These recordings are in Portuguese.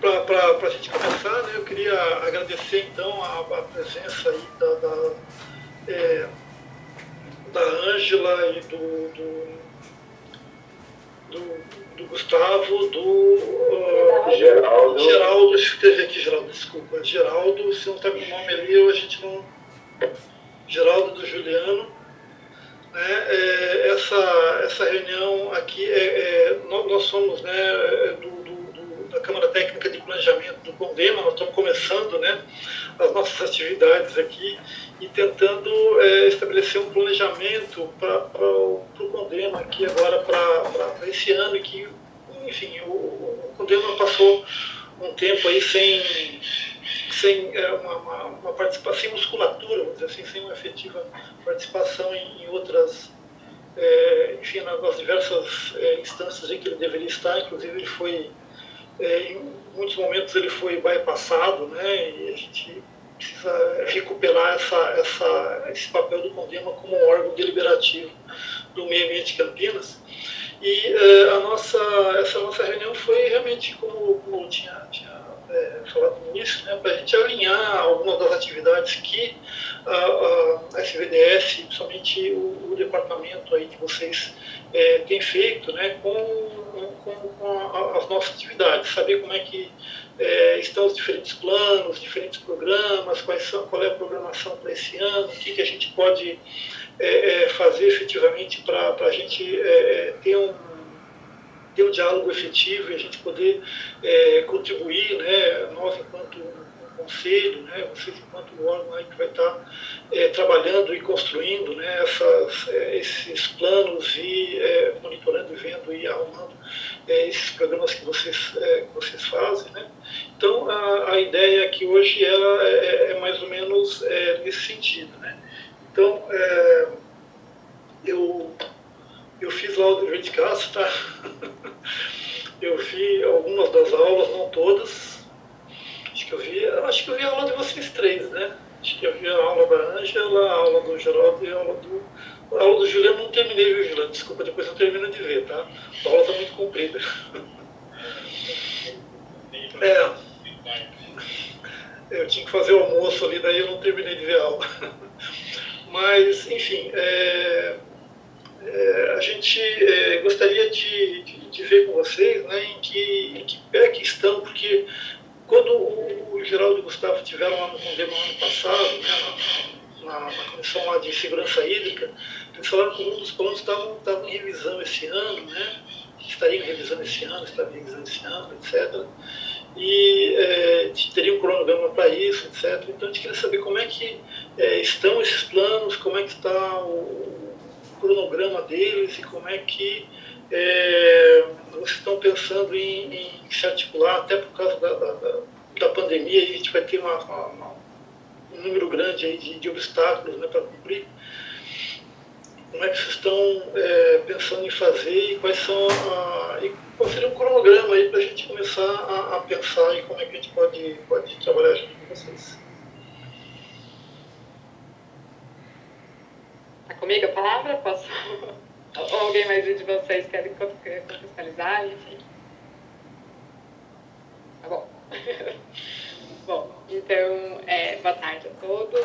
para a gente começar, né, eu queria agradecer então a presença aí da Ângela e do Gustavo, do Geraldo, escrevi aqui Geraldo, desculpa, Geraldo, se não está com o nome ali, a gente não... Geraldo, do Juliano, né, essa reunião aqui, nós somos, né, da Câmara Técnica de Planejamento do CONDEMA, nós estamos começando, né, as nossas atividades aqui e tentando estabelecer um planejamento para o CONDEMA aqui agora para esse ano, que, enfim, o CONDEMA passou um tempo aí sem uma participação, sem musculatura, vamos dizer assim, sem uma efetiva participação em outras, enfim, nas diversas instâncias em que ele deveria estar. Inclusive ele foi, em muitos momentos ele foi bypassado, né, e a gente precisa recuperar esse papel do CONDEMA como um órgão deliberativo do meio ambiente de Campinas. E essa nossa reunião foi realmente, como eu tinha falado no início, né, para a gente alinhar algumas das atividades que a SVDS, principalmente o departamento aí que vocês têm feito, né, com as nossas atividades, saber como é que estão os diferentes planos, diferentes programas, qual é a programação para esse ano, o que a gente pode fazer efetivamente para a gente ter um diálogo efetivo e a gente poder contribuir, né, nós enquanto conselho, né, vocês enquanto órgão aí que vai estar trabalhando e construindo, né, esses planos e monitorando e vendo e arrumando esses programas que vocês fazem, né. Então a ideia aqui hoje é mais ou menos nesse sentido, né. Então eu fiz lá o dever de casa, tá? Eu vi algumas das aulas, não todas. Acho que eu vi a aula de vocês três, né? Acho que eu vi a aula da Ângela, a aula do Geraldo e a aula do Juliano. Não terminei, viu, Juliano? Desculpa, depois eu termino de ver, tá? A aula está muito comprida. Eu tinha que fazer o almoço ali, daí eu não terminei de ver a aula. Mas, enfim, a gente gostaria de ver com vocês, né, em que pé que estão, porque quando o Geraldo e o Gustavo estiveram lá no CONDEMA no ano passado, né, na comissão lá de segurança hídrica, eles falaram que um dos planos estavam em revisão esse ano, né, estariam revisando esse ano, etc. E teria um cronograma para isso, etc. Então a gente queria saber como é que estão esses planos, como é que está o cronograma deles e como é que vocês estão pensando em se articular, até por causa da pandemia, e a gente vai ter um número grande aí de obstáculos, né, para cumprir. Como é que vocês estão pensando em fazer e quais são qual seria um cronograma aí para a gente começar a pensar em como é que a gente pode trabalhar junto com vocês. Está comigo a palavra? Posso? Ou alguém mais de vocês quer contextualizar? Enfim. Tá bom. Bom, então, boa tarde a todos.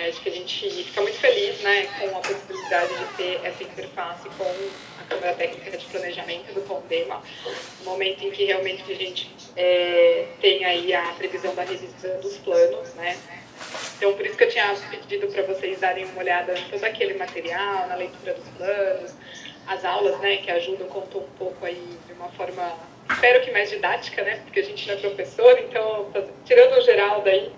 Acho que a gente fica muito feliz, né, com a possibilidade de ter essa interface com a Câmara Técnica de Planejamento do CONDEMA, no momento em que realmente a gente tem aí a previsão da revisão dos planos, né. Então, por isso que eu tinha pedido para vocês darem uma olhada em todo aquele material, na leitura dos planos, as aulas, né, que ajudam, contou um pouco aí de uma forma, espero que mais didática, né, porque a gente não é professor, então, tirando o geral daí,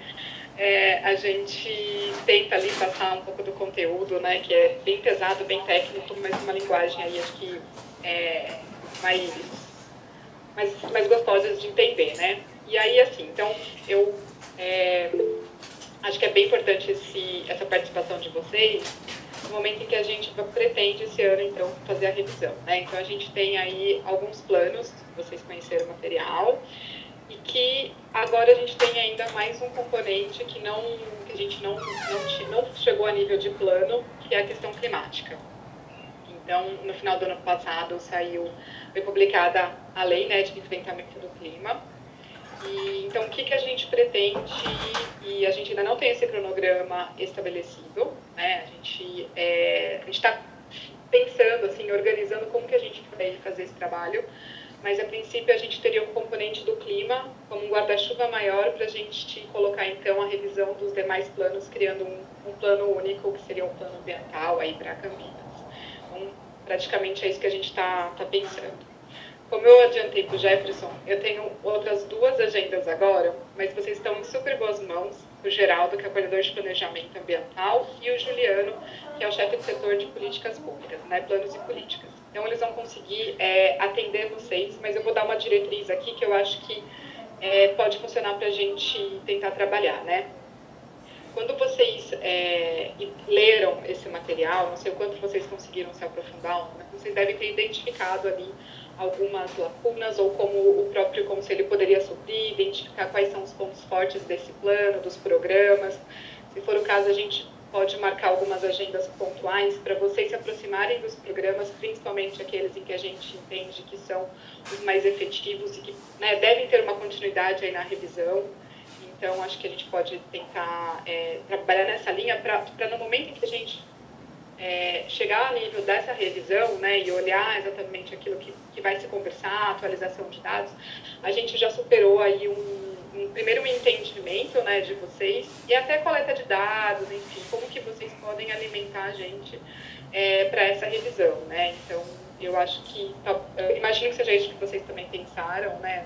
a gente tenta ali passar um pouco do conteúdo, né, que é bem pesado, bem técnico, mas uma linguagem aí, acho que mais gostosa de entender, né. E aí, assim, então, eu acho que é bem importante essa participação de vocês no momento em que a gente pretende esse ano, então, fazer a revisão, né? Então, a gente tem aí alguns planos, vocês conheceram o material, e que agora a gente tem ainda mais um componente que a gente não chegou a nível de plano, que é a questão climática. Então, no final do ano passado, foi publicada a Lei, né, de Enfrentamento do Clima, Então, o que a gente pretende, e a gente ainda não tem esse cronograma estabelecido, né? A gente está pensando, assim, organizando como que a gente vai fazer esse trabalho, mas a princípio a gente teria o componente do clima como um guarda-chuva maior para a gente colocar então a revisão dos demais planos, criando um plano único, que seria um plano ambiental aí para Campinas. Então, praticamente é isso que a gente está pensando. Como eu adiantei para o Jefferson, eu tenho outras 2 agendas agora, mas vocês estão em super boas mãos, o Geraldo, que é o coordenador de planejamento ambiental, e o Juliano, que é o chefe de setor de políticas públicas, né, planos e políticas. Então, eles vão conseguir atender vocês, mas eu vou dar uma diretriz aqui que eu acho que pode funcionar para a gente tentar trabalhar, né? Quando vocês leram esse material, não sei o quanto vocês conseguiram se aprofundar, mas vocês devem ter identificado ali algumas lacunas ou como o próprio conselho poderia suprir, identificar quais são os pontos fortes desse plano, dos programas. Se for o caso, a gente pode marcar algumas agendas pontuais para vocês se aproximarem dos programas, principalmente aqueles em que a gente entende que são os mais efetivos e que, né, devem ter uma continuidade aí na revisão. Então, acho que a gente pode tentar trabalhar nessa linha para no momento em que a gente chegar ao nível dessa revisão, né, e olhar exatamente aquilo que vai se conversar, atualização de dados, a gente já superou aí primeiro um entendimento, né, de vocês e até coleta de dados, enfim, como que vocês podem alimentar a gente para essa revisão, né? Então, eu acho que, eu imagino que seja isso que vocês também pensaram, né,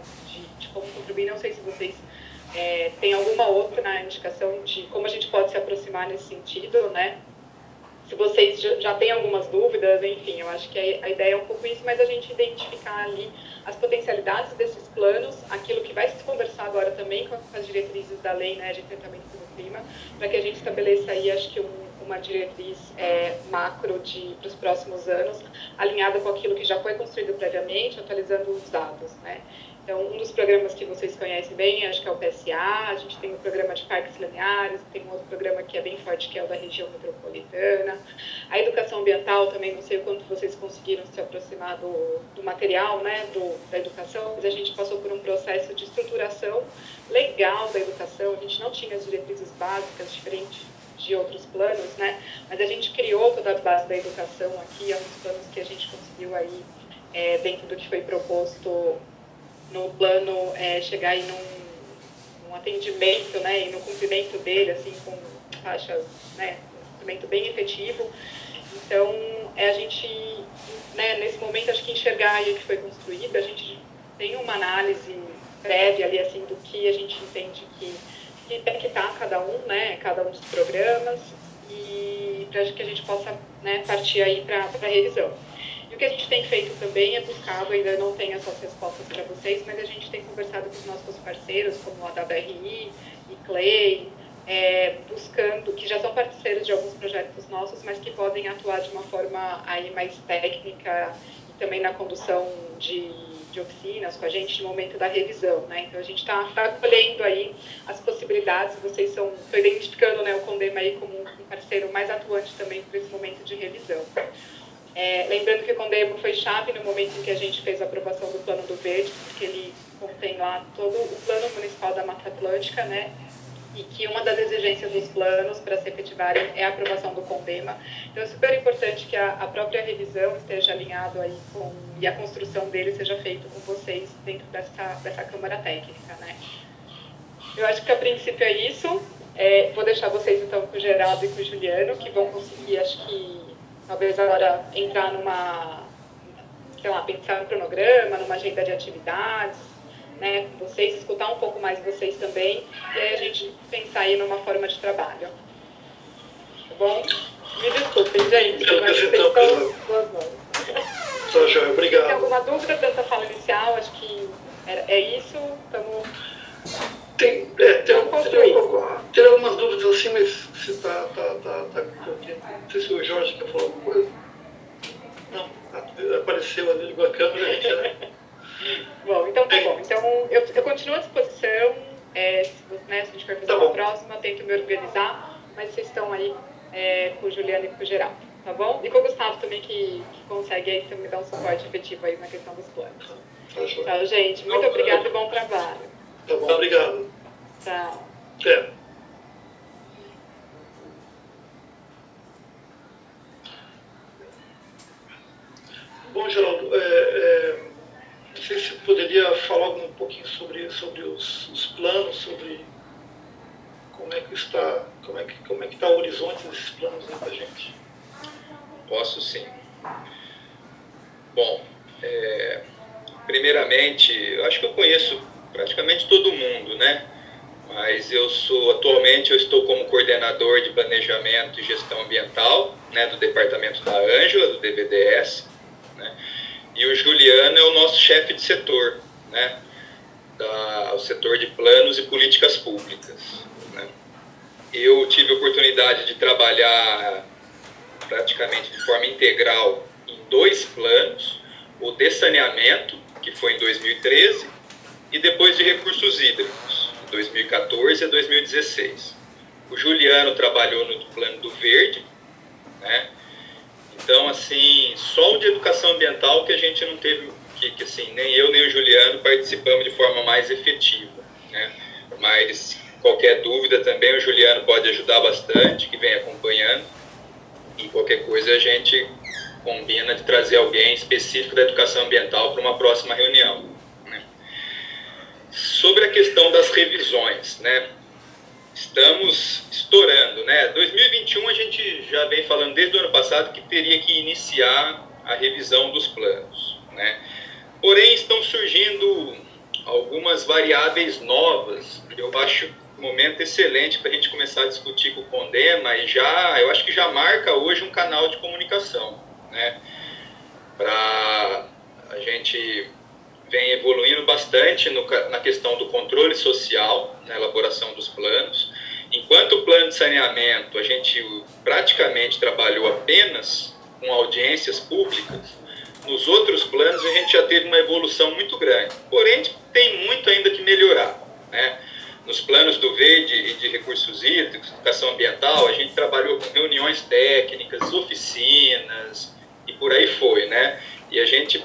de como contribuir. Não sei se vocês têm alguma outra indicação de como a gente pode se aproximar nesse sentido, né? Se vocês já têm algumas dúvidas, enfim, eu acho que a ideia é um pouco isso, mas a gente identificar ali as potencialidades desses planos, aquilo que vai se conversar agora também com as diretrizes da lei, né, de enfrentamento do clima, para que a gente estabeleça aí, acho que uma diretriz macro para os próximos anos, alinhada com aquilo que já foi construído previamente, atualizando os dados, né. Então, um dos programas que vocês conhecem bem, acho que é o PSA, a gente tem o programa de parques lineares, tem um outro programa que é bem forte, que é o da região metropolitana. A educação ambiental também, não sei o quanto vocês conseguiram se aproximar do material, né, da educação, mas a gente passou por um processo de estruturação legal da educação, a gente não tinha as diretrizes básicas, diferente de outros planos, né, mas a gente criou toda a base da educação aqui, é um dos planos que a gente conseguiu aí, dentro do que foi proposto no plano, chegar aí num atendimento, né, e no cumprimento dele, assim, com taxas, né, um cumprimento bem efetivo. Então, a gente, né, nesse momento, acho que enxergar aí o que foi construído, a gente tem uma análise prévia ali, assim, do que a gente entende que tem que estar cada um, né, cada um dos programas, e para que a gente possa, né, partir aí para a revisão. E o que a gente tem feito também é buscado, ainda não tenho essas respostas para vocês, mas a gente tem conversado com os nossos parceiros, como a WRI e CLEI, buscando, que já são parceiros de alguns projetos nossos, mas que podem atuar de uma forma aí mais técnica e também na condução de oficinas com a gente no momento da revisão, né? Então a gente está colhendo aí as possibilidades, vocês estão identificando, né, o Condema aí como um parceiro mais atuante também para esse momento de revisão. Lembrando que o Condema foi chave no momento em que a gente fez a aprovação do Plano do Verde, porque ele contém lá todo o Plano Municipal da Mata Atlântica, né? E que uma das exigências dos planos para se efetivarem é a aprovação do Condema. Então, é super importante que a própria revisão esteja alinhada aí e a construção dele seja feita com vocês dentro dessa Câmara Técnica, né? Eu acho que, a princípio, é isso. Vou deixar vocês, então, com o Geraldo e com o Juliano, que vão conseguir, acho que, talvez agora entrar sei lá, pensar no cronograma, numa agenda de atividades, né, com vocês, escutar um pouco mais vocês também, e aí a gente pensar aí numa forma de trabalho. Tá bom? Me desculpem, gente, mas vocês estão duas mãos. Tá, Joia, obrigado. Tem alguma dúvida dessa fala inicial? Acho que é isso. Estamos... Tem algumas dúvidas assim, mas se tá não sei se o Jorge quer falar alguma coisa. Não, apareceu ali, ligou a câmera, a gente já... Bom, então tá bom. Então, eu continuo à disposição, né, se a gente for fazer uma próxima, eu tento me organizar, mas vocês estão aí com o Juliano e com o Geraldo, tá bom? E com o Gustavo também, que consegue aí me dar um suporte efetivo aí na questão dos planos. Tchau, gente. Muito obrigada e bom trabalho. Tá bom. Obrigado. Tchau. É. Bom, Geraldo, não sei se poderia falar um pouquinho sobre os planos, sobre como é que está o horizonte desses planos aí para a gente. Posso sim. Bom, primeiramente, eu acho que eu conheço praticamente todo mundo, né? Mas atualmente eu estou como coordenador de planejamento e gestão ambiental, né, do departamento da Ângela, do DVDS, né? E o Juliano é o nosso chefe de setor, né? O setor de planos e políticas públicas, né? Eu tive a oportunidade de trabalhar praticamente de forma integral em 2 planos, o de saneamento, que foi em 2013, e depois de recursos hídricos, de 2014 a 2016. O Juliano trabalhou no plano do verde, né? Então, assim, só o de educação ambiental que a gente não teve, que assim, nem eu nem o Juliano participamos de forma mais efetiva, né? Mas qualquer dúvida também o Juliano pode ajudar bastante, que vem acompanhando, e qualquer coisa a gente combina de trazer alguém específico da educação ambiental para uma próxima reunião, né? Sobre a questão das revisões, né? Estamos estourando, né? 2021 a gente já vem falando desde o ano passado que teria que iniciar a revisão dos planos, né? Porém, estão surgindo algumas variáveis novas. Eu acho um momento excelente para a gente começar a discutir com o Condema e eu acho que já marca hoje um canal de comunicação, né? A gente vem evoluindo bastante na questão do controle social, na elaboração dos planos. Enquanto o plano de saneamento, a gente praticamente trabalhou apenas com audiências públicas, nos outros planos a gente já teve uma evolução muito grande. Porém, tem muito ainda que melhorar, né? Nos planos do verde e de recursos hídricos, educação ambiental, a gente trabalhou com reuniões técnicas, oficinas e por aí foi, né? E a gente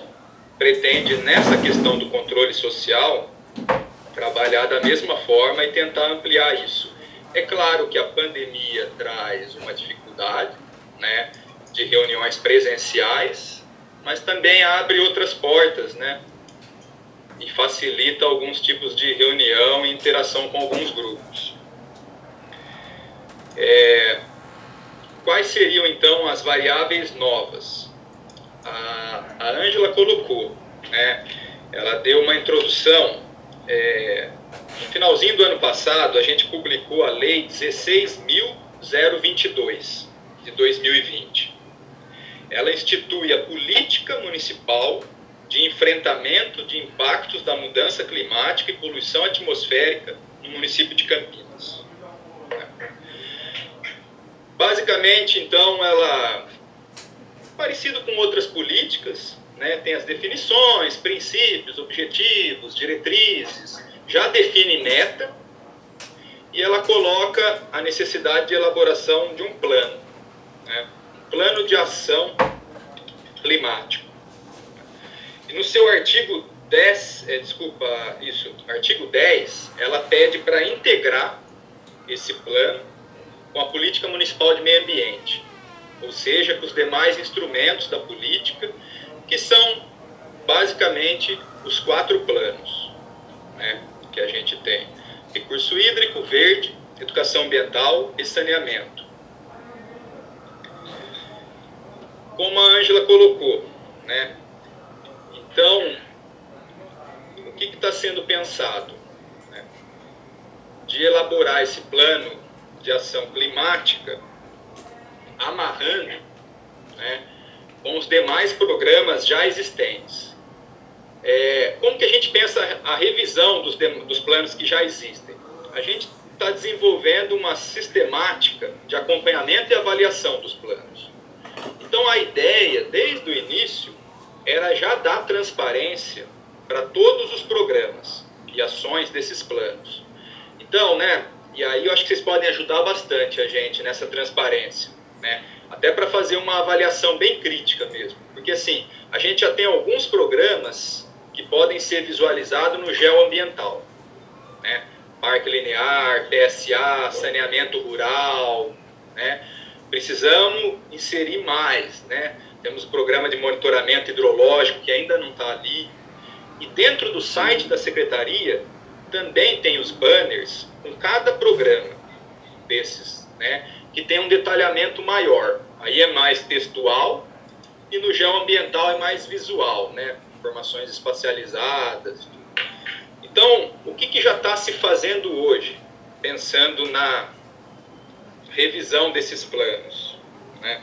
pretende, nessa questão do controle social, trabalhar da mesma forma e tentar ampliar isso. É claro que a pandemia traz uma dificuldade, né, de reuniões presenciais, mas também abre outras portas, né, e facilita alguns tipos de reunião e interação com alguns grupos. Quais seriam, então, as variáveis novas? A Ângela colocou, né? Ela deu uma introdução. No finalzinho do ano passado, a gente publicou a Lei 16.022, de 2020. Ela institui a Política Municipal de Enfrentamento de Impactos da Mudança Climática e Poluição Atmosférica no município de Campinas. Basicamente, então, ela... parecido com outras políticas, né, tem as definições, princípios, objetivos, diretrizes, já define meta e ela coloca a necessidade de elaboração de um plano, né, um plano de ação climático. E no seu artigo 10, artigo 10, ela pede para integrar esse plano com a política municipal de meio ambiente, ou seja, com os demais instrumentos da política, que são basicamente os 4 planos, né, que a gente tem: recurso hídrico, verde, educação ambiental e saneamento. Como a Ângela colocou, né, então, o que está sendo pensado? Né, de elaborar esse plano de ação climática amarrando, né, com os demais programas já existentes. Como que a gente pensa a revisão dos planos que já existem? A gente está desenvolvendo uma sistemática de acompanhamento e avaliação dos planos. Então, a ideia, desde o início, era já dar transparência para todos os programas e ações desses planos. Então, né, e aí eu acho que vocês podem ajudar bastante a gente nessa transparência, né? Até para fazer uma avaliação bem crítica mesmo. Porque, assim, a gente já tem alguns programas que podem ser visualizados no geoambiental. né? Parque linear, PSA, saneamento rural, né? Precisamos inserir mais, né? Temos o programa de monitoramento hidrológico que ainda não está ali. E dentro do site da secretaria também tem os banners com cada programa desses, né? Que tem um detalhamento maior. Aí é mais textual e no geoambiental é mais visual, né? Informações espacializadas. Então, o que já está se fazendo hoje, pensando na revisão desses planos, né?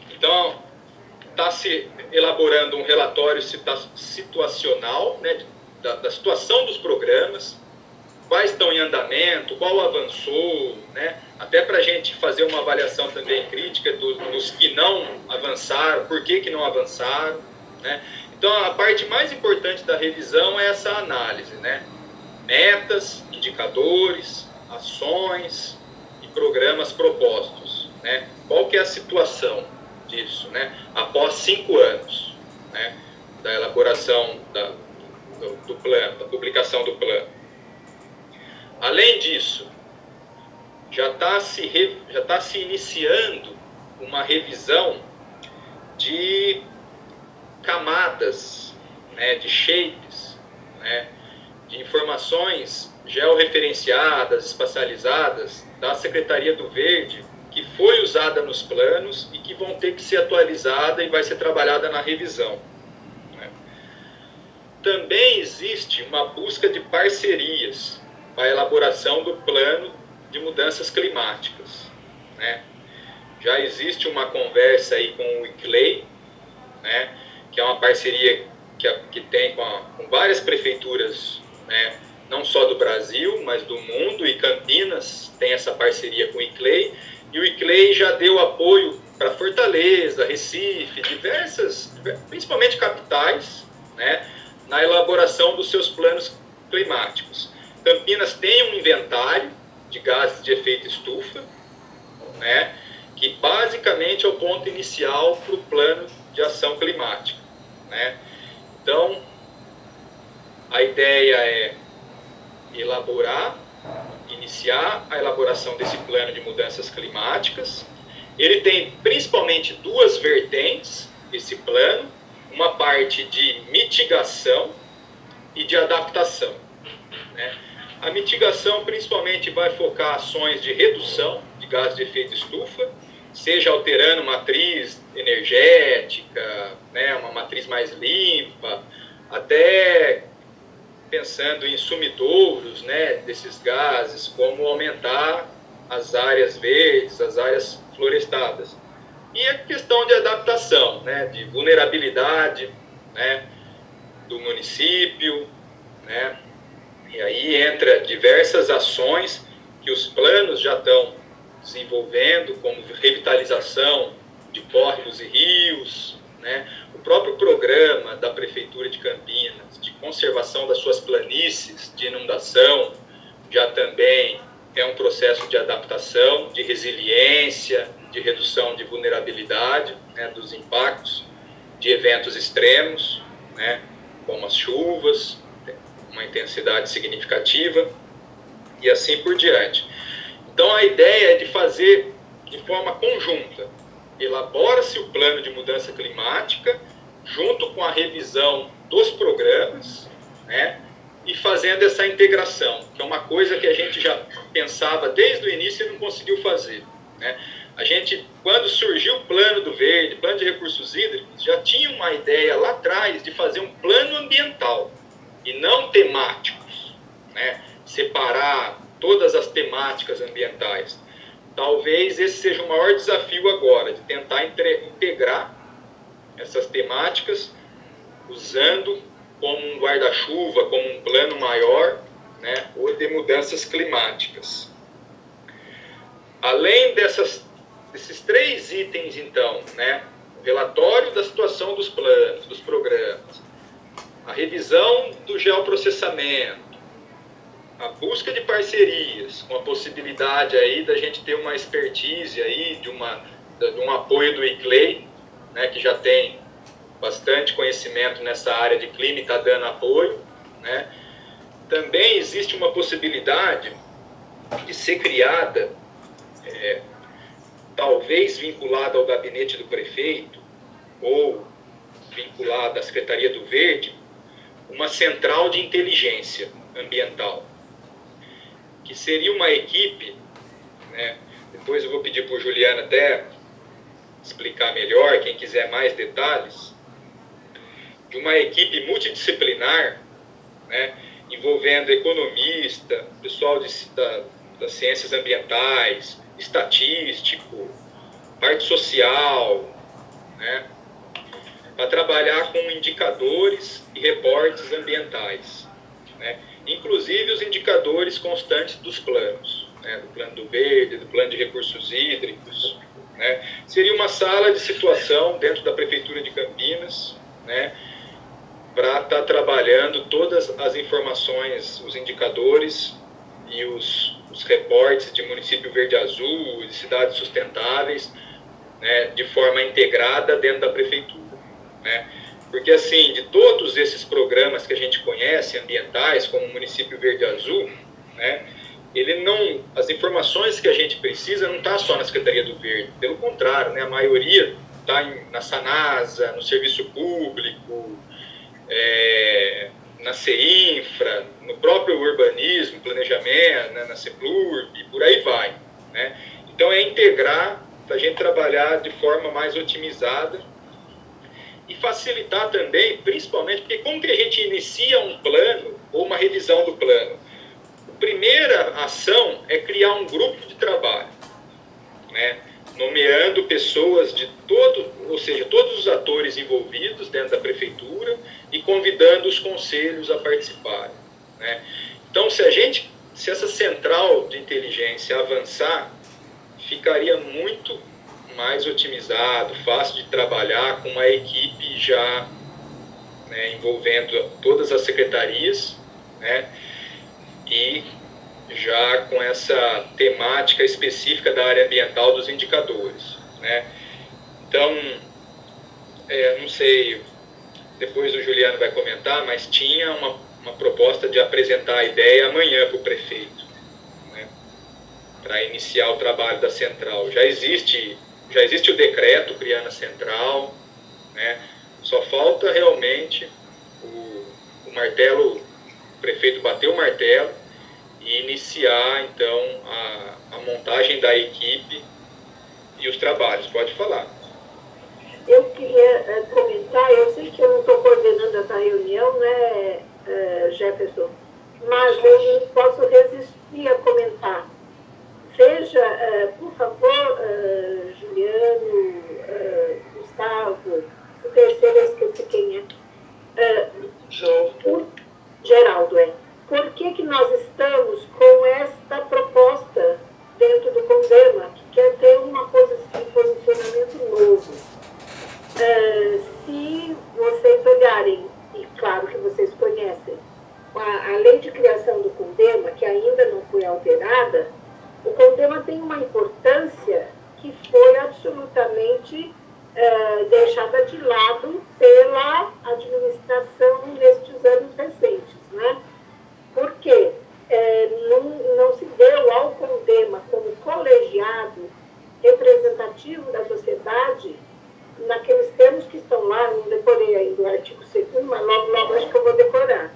Então, está se elaborando um relatório situacional, né, da situação dos programas, quais estão em andamento, qual avançou, né, até para a gente fazer uma avaliação também crítica dos que não avançaram, por que não avançaram, né? Então, a parte mais importante da revisão é essa análise, né? Metas, indicadores, ações e programas propostos, né? Qual que é a situação disso, né? Após 5 anos, né? Da elaboração do plano, da publicação do plano. Além disso, já está se iniciando uma revisão de camadas, né, de shapes, né, de informações georreferenciadas, espacializadas da Secretaria do Verde, que foi usada nos planos e que vão ter que ser atualizada e vai ser trabalhada na revisão, né. Também existe uma busca de parcerias para a elaboração do plano de mudanças climáticas, né. Já existe uma conversa aí com o ICLEI, né, que é uma parceria que tem com várias prefeituras, né, não só do Brasil, mas do mundo, e Campinas tem essa parceria com o ICLEI, e o ICLEI já deu apoio para Fortaleza, Recife, diversas, principalmente capitais, né, na elaboração dos seus planos climáticos. Campinas tem um inventário de gases de efeito estufa, né, que basicamente é o ponto inicial para o plano de ação climática, né? Então, a ideia é iniciar a elaboração desse plano de mudanças climáticas. Ele tem principalmente 2 vertentes, esse plano, uma parte de mitigação e de adaptação, né? A mitigação principalmente vai focar ações de redução de gases de efeito estufa, seja alterando matriz energética, né, uma matriz mais limpa, até pensando em sumidouros, né, desses gases, como aumentar as áreas verdes, as áreas florestadas. E a questão de adaptação, né, de vulnerabilidade, né, do município, né, e aí entra diversas ações que os planos já estão desenvolvendo, como revitalização de córregos e rios, né? O próprio programa da Prefeitura de Campinas de conservação das suas planícies de inundação já também é um processo de adaptação, de resiliência, de redução de vulnerabilidade, né, dos impactos de eventos extremos, né, como as chuvas, uma intensidade significativa e assim por diante. Então, a ideia é de fazer de forma conjunta. Elabora-se o plano de mudança climática, junto com a revisão dos programas, né, e fazendo essa integração, que é uma coisa que a gente já pensava desde o início e não conseguiu fazer, né. A gente, quando surgiu o plano do Verde, plano de recursos hídricos, já tinha uma ideia lá atrás de fazer um plano ambiental, e não temáticos, né, separar todas as temáticas ambientais. Talvez esse seja o maior desafio agora, de tentar integrar essas temáticas, usando como um guarda-chuva, como um plano maior, né, ou de mudanças climáticas. Além desses 3 itens, então, né, o relatório da situação dos planos, dos programas, a revisão do geoprocessamento, a busca de parcerias, com a possibilidade aí da gente ter uma expertise aí, de um apoio do ICLEI, né, que já tem bastante conhecimento nessa área de clima e está dando apoio, né. também existe uma possibilidade de ser criada, talvez vinculada ao gabinete do prefeito ou vinculada à Secretaria do Verde, uma central de inteligência ambiental, que seria uma equipe, né? Depois eu vou pedir para o Juliano até explicar melhor, quem quiser mais detalhes, de uma equipe multidisciplinar, né? Envolvendo economista, pessoal das ciências ambientais, estatístico, parte social, né? Para trabalhar com indicadores e reportes ambientais, né? Inclusive os indicadores constantes dos planos, né? Do plano do verde, do plano de recursos hídricos, né? Seria uma sala de situação dentro da Prefeitura de Campinas, né? Para estar trabalhando todas as informações, os indicadores e os reportes de município verde-azul, de cidades sustentáveis, né? De forma integrada dentro da Prefeitura, né? Porque, assim, de todos esses programas que a gente conhece, ambientais, como o município verde-azul, né? As informações que a gente precisa não está só na Secretaria do Verde, pelo contrário, né? A maioria está na SANASA, no serviço público, na CEINFRA, no próprio urbanismo, planejamento, né? Na CEPLURB, por aí vai, né? Então é integrar, para a gente trabalhar de forma mais otimizada e facilitar também, principalmente, porque como que a gente inicia um plano ou uma revisão do plano? A primeira ação é criar um grupo de trabalho, né? Nomeando pessoas de ou seja, todos os atores envolvidos dentro da prefeitura e convidando os conselhos a participarem, né? Então, se essa central de inteligência avançar, ficaria muito mais otimizado, fácil de trabalhar com uma equipe já, né, envolvendo todas as secretarias, né, e já com essa temática específica da área ambiental dos indicadores, né. Então, não sei, depois o Juliano vai comentar, mas tinha uma proposta de apresentar a ideia amanhã para o prefeito, né, para iniciar o trabalho da central. Já existe o decreto criando a central, né? Só falta realmente o martelo, o prefeito bater o martelo e iniciar, então, a montagem da equipe e os trabalhos. Pode falar. Eu queria comentar, eu sei que eu não estou coordenando essa reunião, né, Jefferson, mas eu não posso resistir a comentar. Veja, por favor, Juliano, Gustavo, o terceiro eu esqueci quem é. Geraldo, Por que nós estamos com esta proposta dentro do CONDEMA, que quer ter um posicionamento novo? Se vocês olharem, e claro que vocês conhecem, a lei de criação do CONDEMA, que ainda não foi alterada, o CONDEMA tem uma importância que foi absolutamente deixada de lado pela administração nestes anos recentes, né? Porque não se deu ao CONDEMA como colegiado representativo da sociedade naqueles termos que estão lá, não decorei ainda o artigo 2º, mas logo acho que eu vou decorar.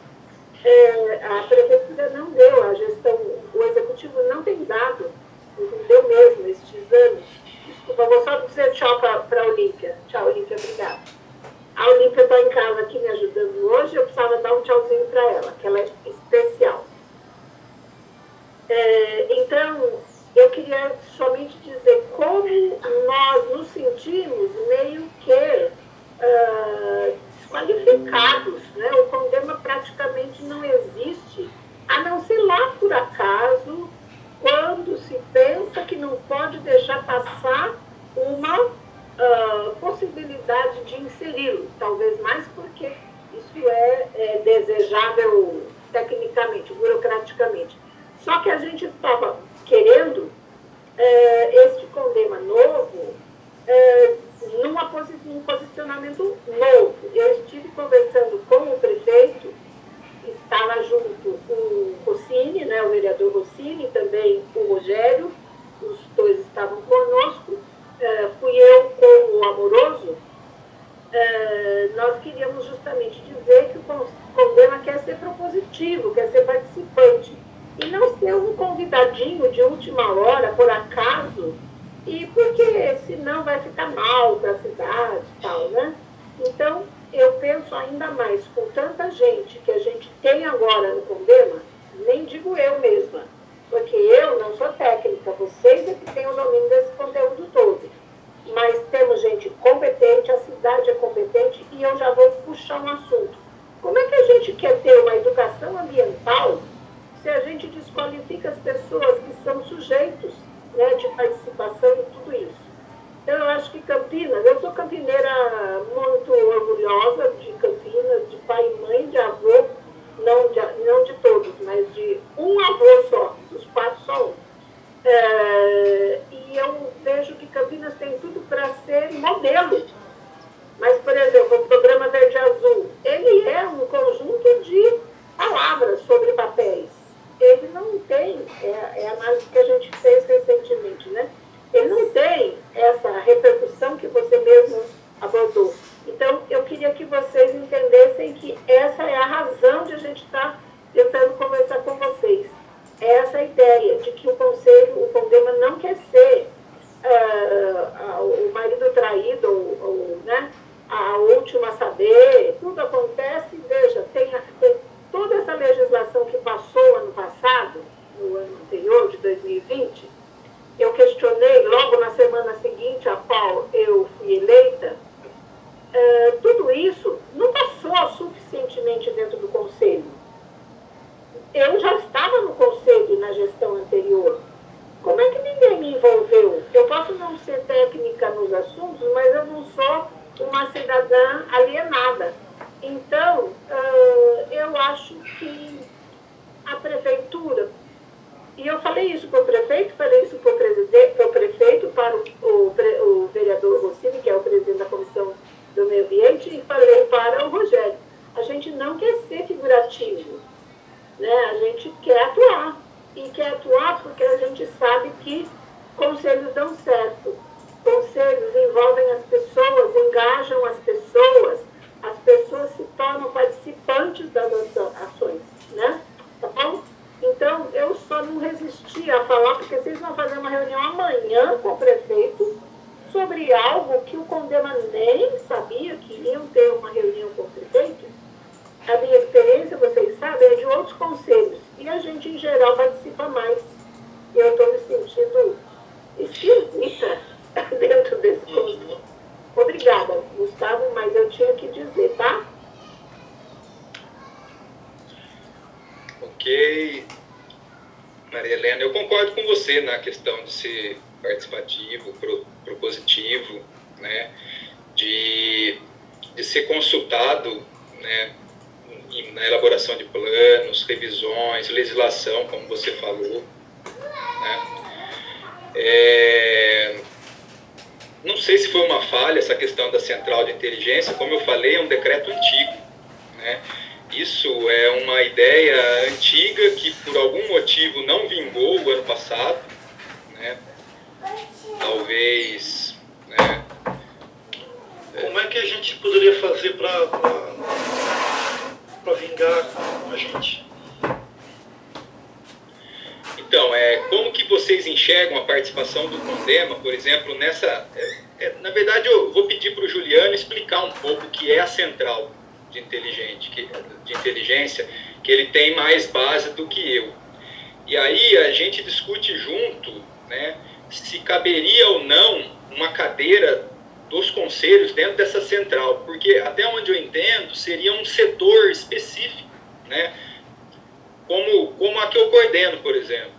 A prefeitura não deu, a gestão, o executivo não tem dado, não deu mesmo estes anos. Desculpa, vou só dizer tchau para a Olímpia. Tchau, Olímpia, obrigada. A Olímpia está em casa aqui me ajudando hoje, eu precisava dar um tchauzinho para ela, que ela é especial. Então, eu queria somente dizer como nós nos sentimos meio que desqualificados, né? O CONDEMA praticamente não existe, a não ser lá por acaso, quando se pensa que não pode deixar passar uma possibilidade de inseri-lo, talvez mais porque isso é desejável tecnicamente, burocraticamente. Só que a gente estava querendo este CONDEMA novo num posicionamento novo. Eu estive conversando com o prefeito estava junto o Rossini, né, o vereador Rossini, também o Rogério, os dois estavam conosco, fui eu com o Amoroso. Nós queríamos justamente dizer que o Condema quer ser propositivo, quer ser participante, e não ser um convidadinho de última hora, por acaso, e porque senão vai ficar mal para a cidade e tal, né? Então, eu penso ainda mais, com tanta gente que a gente tem agora no Condema, nem digo eu mesma, porque eu não sou técnica, vocês é que têm o domínio desse conteúdo todo. Mas temos gente competente, a cidade é competente, e eu já vou puxar um assunto. Como é que a gente quer ter uma educação ambiental se a gente desqualifica as pessoas que são sujeitos, né, de participação em tudo isso? Então, eu acho que Campinas, eu sou campineira muito orgulhosa de Campinas, de pai e mãe, de avô, não de todos, mas de um avô só, dos 4 só um. E eu vejo que Campinas tem tudo para ser modelo. Mas, por exemplo, o programa Verde Azul, ele é um conjunto de palavras sobre papéis. Ele não tem, é a análise que a gente fez recentemente, né? Ele não tem essa repercussão que você mesmo abordou. Então, eu queria que vocês entendessem que essa é a razão de a gente estar tentando conversar com vocês. Essa ideia de que o Conselho, o Condema não quer ser o marido traído, né, a última a saber, tudo acontece, veja, tem toda essa legislação que passou ano passado, no ano anterior, de 2020, eu questionei logo na semana seguinte a qual eu fui eleita, tudo isso não passou suficientemente dentro do Conselho. Eu já estava no Conselho na gestão anterior. Como é que ninguém me envolveu? Eu posso não ser técnica nos assuntos, mas eu não sou uma cidadã alienada. Então, eu acho que a prefeitura, e eu falei isso para o prefeito, falei isso para o prefeito, para o vereador Rossini, que é o presidente da Comissão do Meio Ambiente, e falei para o Rogério. A gente não quer ser figurativo, né? A gente quer atuar. E quer atuar porque a gente sabe que conselhos dão certo. Conselhos envolvem as pessoas, engajam as pessoas se tornam participantes das ações, né? Tá bom? Então, eu só não resisti a falar, porque vocês vão fazer uma reunião amanhã com o prefeito sobre algo que o Condema nem sabia que iriam ter uma reunião com o prefeito. A minha experiência, vocês sabem, é de outros conselhos. E a gente, em geral, participa mais. E eu estou me sentindo esquisita dentro desse conselho. Obrigada, Gustavo, mas eu tinha que dizer, tá? Ok. Maria Helena, eu concordo com você na questão de ser participativo, propositivo, né? De ser consultado, né? Na elaboração de planos, revisões, legislação, como você falou, né? Não sei se foi uma falha essa questão da central de inteligência, como eu falei, é um decreto antigo, né? Isso é uma ideia antiga que por algum motivo não vingou o ano passado, né? Talvez, né? Como é que a gente poderia fazer para vingar a gente? Então, como que vocês enxergam a participação do Condema, por exemplo, nessa... na verdade, eu vou pedir para o Juliano explicar um pouco o que é a central de inteligência, que ele tem mais base do que eu. E aí a gente discute junto, né, se caberia ou não uma cadeira dos conselhos dentro dessa central, porque até onde eu entendo seria um setor específico, né, como a que eu coordeno, por exemplo,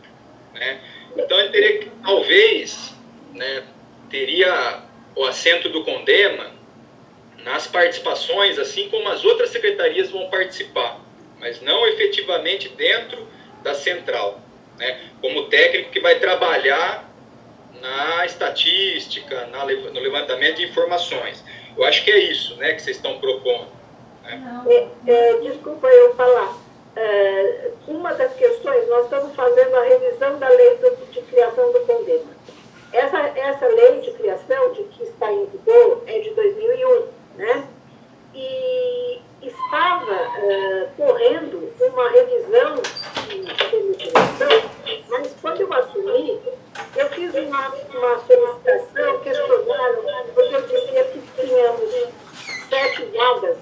né? Então ele teria, talvez, né, teria o assento do Condema nas participações, assim como as outras secretarias vão participar, mas não efetivamente dentro da central, né, como técnico que vai trabalhar na estatística, no levantamento de informações. Eu acho que é isso, né, que vocês estão propondo, né? Desculpa eu falar. uma das questões, nós estamos fazendo a revisão da lei de criação do CONDEMA. Essa lei de criação que está em vigor é de 2001, né? E estava correndo uma revisão da legislação, mas quando eu assumi, eu fiz uma solicitação, questionário, porque eu dizia que tínhamos 7 vagas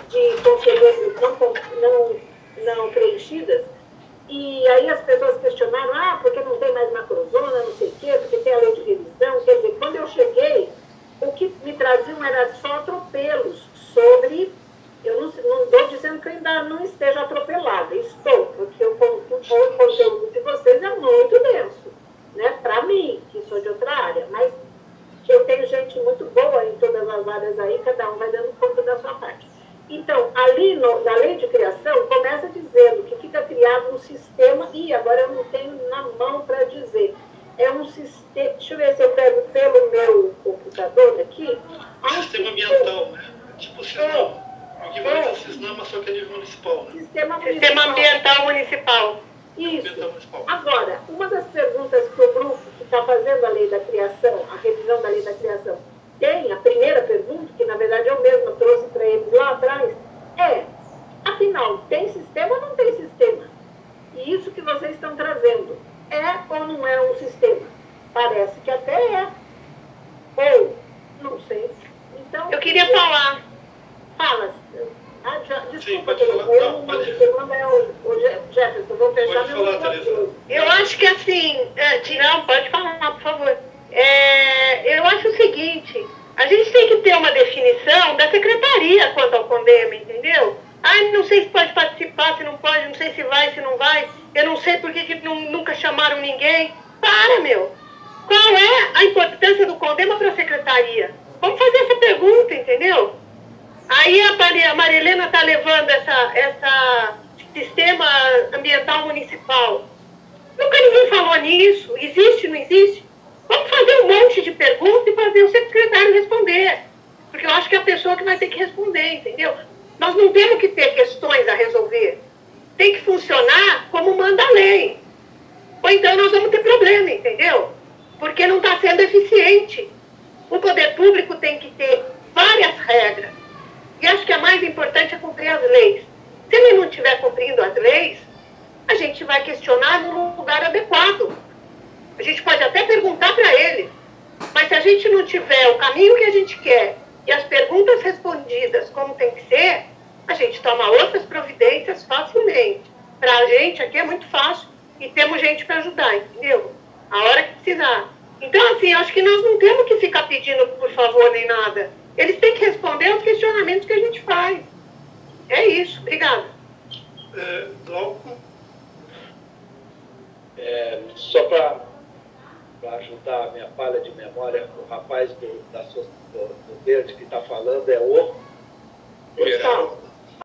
de conselheiros não preenchidas, e aí as pessoas questionaram, porque não tem mais macrozona, não sei o quê, porque tem a lei de revisão. Quer dizer, quando eu cheguei, o que me traziam era só atropelos sobre... Eu não estou dizendo que eu ainda não esteja atropelada, estou, porque o conteúdo de vocês é muito denso, né? Para mim, que sou de outra área, mas eu tenho gente muito boa em todas as áreas aí, cada um vai dando conta da sua parte. Então, ali na lei de criação, começa dizendo que fica criado um sistema, e agora eu não tenho na mão para dizer, é um sistema, deixa eu ver se eu pego pelo meu computador aqui. Sistema ambiental, né? Tipo o Cisnama. O que vai ser o Cisnama, só que a nível municipal, né? Sistema ambiental municipal. Isso. Agora, uma das perguntas que o grupo que está fazendo a lei da criação, a revisão da lei da criação, tem, a primeira pergunta, que na verdade eu mesma trouxe para eles lá atrás, afinal, tem sistema ou não tem sistema? E isso que vocês estão trazendo, é ou não é um sistema? Parece que até é. Ou, não sei. Então, eu queria falar. Fala. Desculpa, Pode é o Jefferson, vou fechar meu microfone. Eu acho que assim, não, pode falar, por favor. Eu acho o seguinte, a gente tem que ter uma definição da secretaria quanto ao CONDEMA, entendeu? Não sei se pode participar, se não pode, não sei se vai, se não vai, eu não sei por que nunca chamaram ninguém. Meu! Qual é a importância do CONDEMA para a secretaria? Vamos fazer essa pergunta, entendeu? Aí a Marilena está levando essa sistema ambiental municipal. Nunca ninguém falou nisso. Existe, não existe? Vamos fazer um monte de perguntas e fazer o secretário responder. Porque eu acho que é a pessoa que vai ter que responder, entendeu? Nós não temos que ter questões a resolver. Tem que funcionar como manda a lei. Ou então nós vamos ter problema, entendeu? Porque não está sendo eficiente. O poder público tem que ter várias regras. E acho que a mais importante é cumprir as leis. Se ele não estiver cumprindo as leis, a gente vai questionar no lugar adequado. A gente pode até perguntar para ele. Mas se a gente não tiver o caminho que a gente quer e as perguntas respondidas como tem que ser, a gente toma outras providências facilmente. Para a gente aqui é muito fácil e temos gente para ajudar, entendeu? A hora que precisar. Então, assim, acho que nós não temos que ficar pedindo por favor nem nada. Eles têm que responder aos questionamentos que a gente faz. É isso. Obrigada. Glauco? Só para ajudar a minha falha de memória, o rapaz do Verde que está falando é o... Geraldo.